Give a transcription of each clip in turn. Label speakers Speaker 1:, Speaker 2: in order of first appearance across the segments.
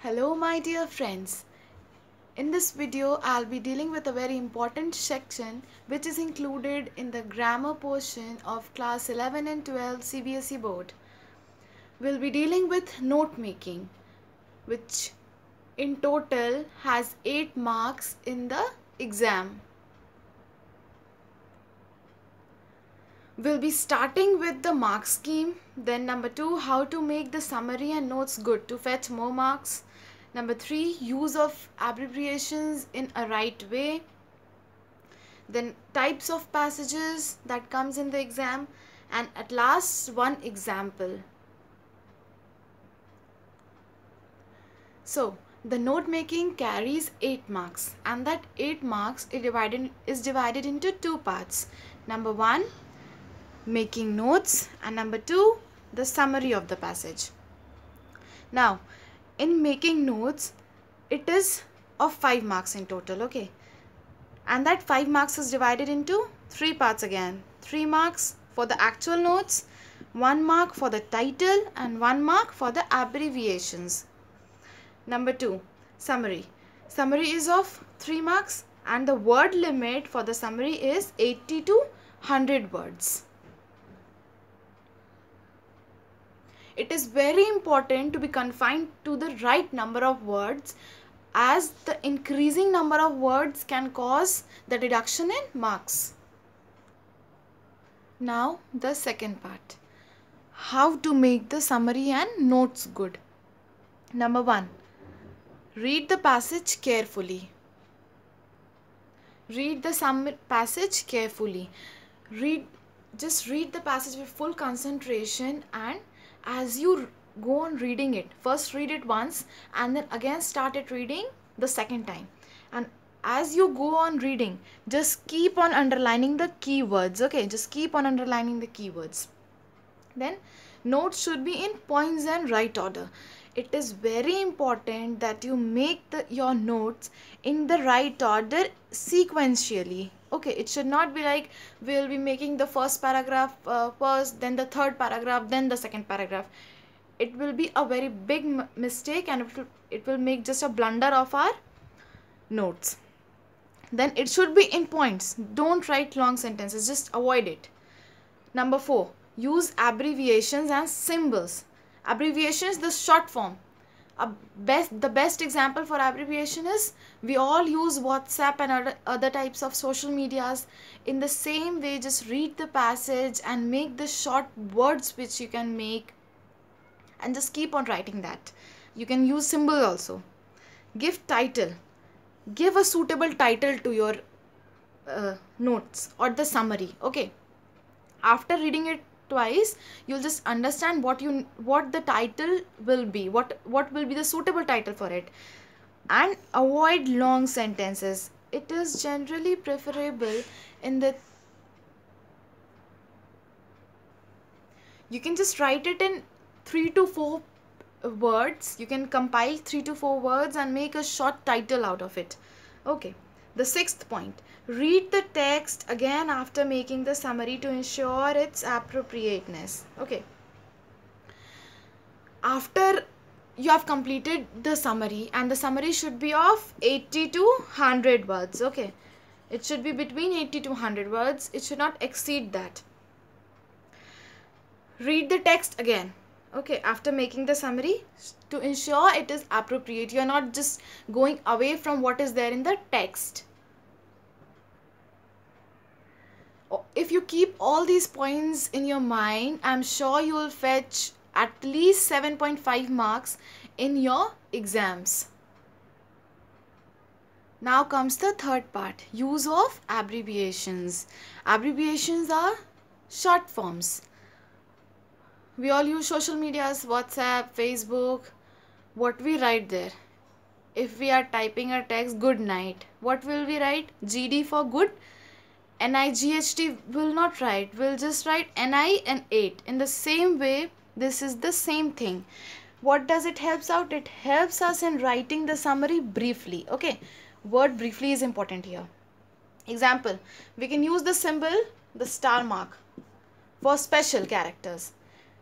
Speaker 1: Hello my dear friends. In this video I'll be dealing with a very important section which is included in the grammar portion of class 11 and 12 CBSE board. We'll be dealing with note making, which in total has 8 marks in the exam. We'll be starting with the mark scheme, then number 2, how to make the summary and notes good to fetch more marks. Number 3, use of abbreviations in a right way. Then types of passages that comes in the exam, and at last one example. So the note making carries 8 marks, and that 8 marks is divided into 2 parts. Number 1, making notes, and number 2, the summary of the passage. Now in making notes, it is of 5 marks in total, okay, and that 5 marks is divided into 3 parts again. 3 marks for the actual notes, 1 mark for the title, and 1 mark for the abbreviations. Number 2, summary. Summary is of 3 marks, and the word limit for the summary is 80 to 100 words. It is very important to be confined to the right number of words, as the increasing number of words can cause the reduction in marks. Now the second part, how to make the summary and notes good. Number 1, read the passage carefully. Read the passage carefully. Just read the passage with full concentration, and as you go on reading it, first read it once and then again start it reading the second time, and as you go on reading, just keep on underlining the keywords, okay, just keep on underlining the keywords. Then notes should be in points and right order. It is very important that you make your notes in the right order sequentially. Okay, it should not be like we'll be making the first paragraph first, then the third paragraph, then the second paragraph. It will be a very big mistake, and it will make just a blunder of our notes. Then it should be in points. Don't write long sentences, just avoid it. Number 4, use abbreviations and symbols. Abbreviations, the short form. The best example for abbreviation is, we all use WhatsApp and other types of social medias. In the same way, just read the passage and make the short words which you can make, and just keep on writing that. You can use symbol also. Give title. Give a suitable title to your notes or the summary, okay. After reading it twice, you'll just understand what the title will be, what will be the suitable title for it. And avoid long sentences. It is generally preferable you can just write it in 3 to 4 words. You can compile 3 to 4 words and make a short title out of it, okay. The 6th point, read the text again after making the summary to ensure its appropriateness, okay. After you have completed the summary, and the summary should be of 80 to 100 words, okay. It should be between 80 to 100 words. It should not exceed that. Read the text again, okay, after making the summary to ensure it is appropriate. You are not just going away from what is there in the text. If you keep all these points in your mind, I'm sure you will fetch at least 7.5 marks in your exams. Now comes the third part, use of abbreviations. Abbreviations are short forms. We all use social medias, WhatsApp, Facebook. What we write there? If we are typing a text, good night, what will we write? GD for good. NIGHT will not write. We'll just write NI and 8. In the same way, this is the same thing. What does it helps out? It helps us in writing the summary briefly, okay. Word briefly is important here. Example, we can use the symbol, the star mark, for special characters.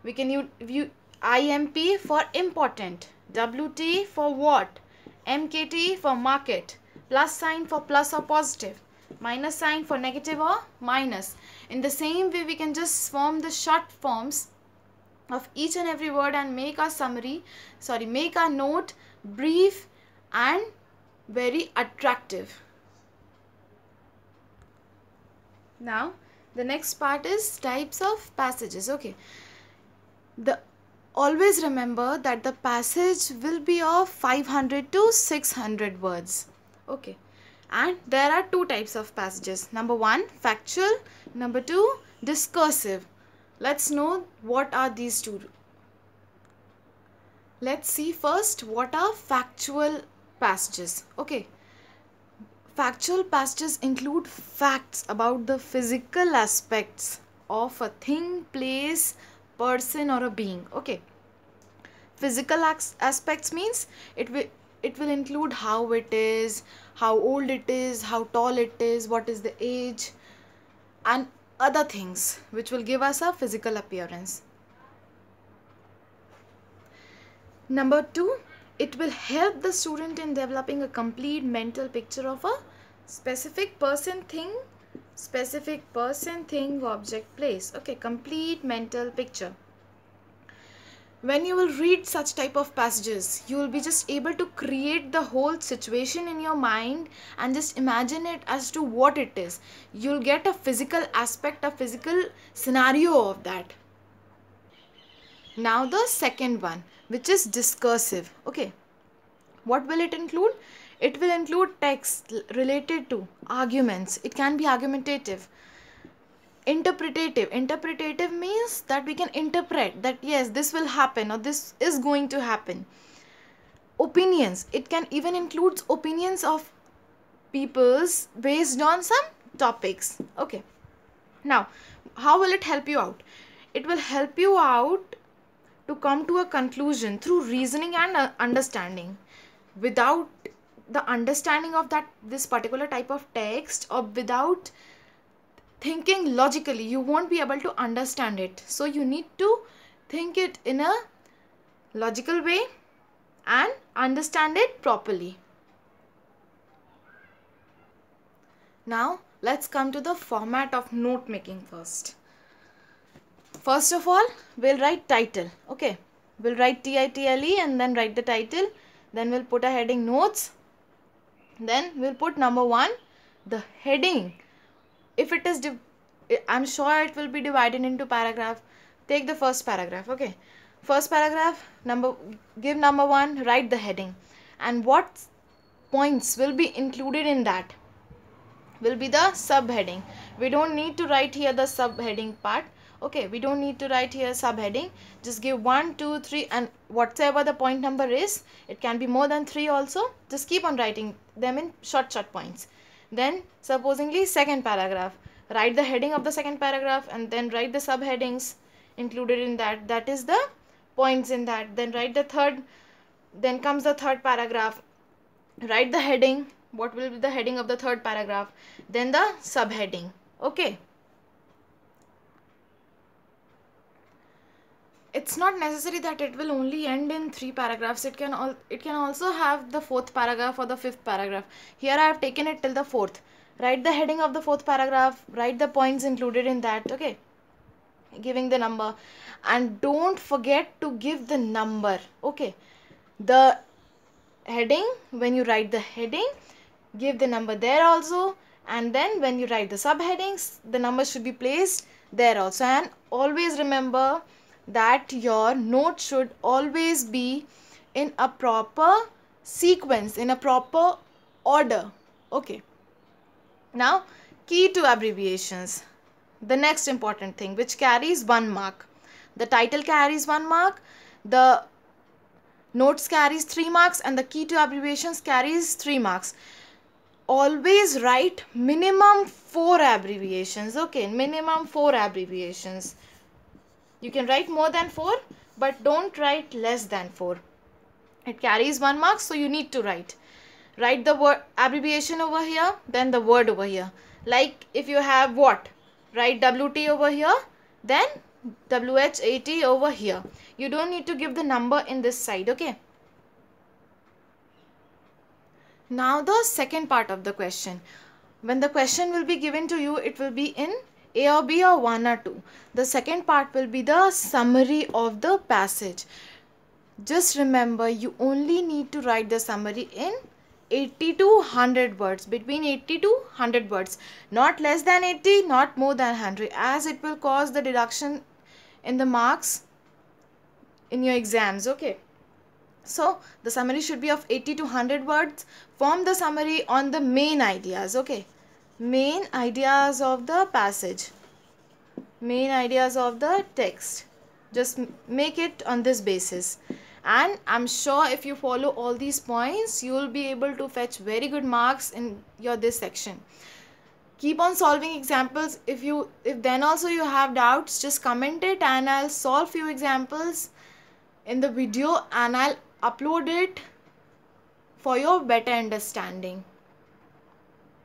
Speaker 1: We can use IMP for important, WT for what, MKT for market, plus sign for plus or positive, minus sign for negative or minus. In the same way, we can just form the short forms of each and every word and make our make our note brief and very attractive. Now the next part is types of passages. Okay, always remember that the passage will be of 500 to 600 words. Okay, and there are two types of passages. Number one, factual. Number two, discursive. Let's know what are these two. Let's see first what are factual passages. Okay, factual passages include facts about the physical aspects of a thing, place, person or a being. Okay, physical aspects means it will include how it is, how old it is, how tall it is, what is the age, and other things which will give us a physical appearance. Number two, it will help the student in developing a complete mental picture of a specific person, thing, object, place. Okay, complete mental picture. When you will read such type of passages, you will be just able to create the whole situation in your mind and just imagine it as to what it is. You'll get a physical aspect, a physical scenario of that. Now the second one, which is discursive. Okay, what will it include? It will include text related to arguments. It can be argumentative. Interpretative means that we can interpret that yes, this will happen or this is going to happen. Opinions, it can even include opinions of people's based on some topics. Okay, now how will it help you out? It will help you out to come to a conclusion through reasoning and understanding. Without the understanding of this particular type of text, or without thinking logically, you won't be able to understand it. So you need to think it in a logical way and understand it properly. Now let's come to the format of note making first. First of all, we'll write title. Okay, we'll write TITLE and then write the title. Then we'll put a heading notes. Then we'll put number one, the heading. If it is, I'm sure it will be divided into paragraph. Take the first paragraph. Okay, first paragraph, give number one, write the heading, and what points will be included in that will be the subheading. We don't need to write here the subheading part. Okay, we don't need to write here subheading. Just give 1, 2, 3 and whatever the point number is. It can be more than 3 also. Just keep on writing them in short points. Then supposingly second paragraph, write the heading of the second paragraph and then write the subheadings included in that. That is the points in that. Then write the third, then comes the third paragraph. Write the heading. What will be the heading of the third paragraph? Then the subheading. Okay. It's not necessary that it will only end in 3 paragraphs. It can also have the 4th paragraph or the 5th paragraph. Here I have taken it till the 4th. Write the heading of the 4th paragraph. Write the points included in that. Okay, giving the number, and don't forget to give the number. Okay, the heading, when you write the heading, give the number there also, and then when you write the subheadings, the number should be placed there also. And always remember that your note should always be in a proper sequence, in a proper order. Okay, now key to abbreviations, the next important thing which carries 1 mark. The title carries 1 mark, the notes carries 3 marks, and the key to abbreviations carries 3 marks. Always write minimum 4 abbreviations. Okay, minimum 4 abbreviations. You can write more than 4, but don't write less than 4. It carries 1 mark, so you need to write. Write the word abbreviation over here, then the word over here. Like if you have what? Write WT over here, then WH80 over here. You don't need to give the number in this side, okay? Now the second part of the question. When the question will be given to you, it will be in A or B or 1 or 2. The second part will be the summary of the passage. Just remember, you only need to write the summary in 80 to 100 words, between 80 to 100 words, not less than 80, not more than 100, as it will cause the deduction in the marks in your exams, okay? So the summary should be of 80 to 100 words. Form the summary on the main ideas, okay? Main ideas of the passage, main ideas of the text. Just make it on this basis. And I'm sure if you follow all these points, you will be able to fetch very good marks in your this section. Keep on solving examples. If then also you have doubts, just comment it and I'll solve few examples in the video and I'll upload it for your better understanding.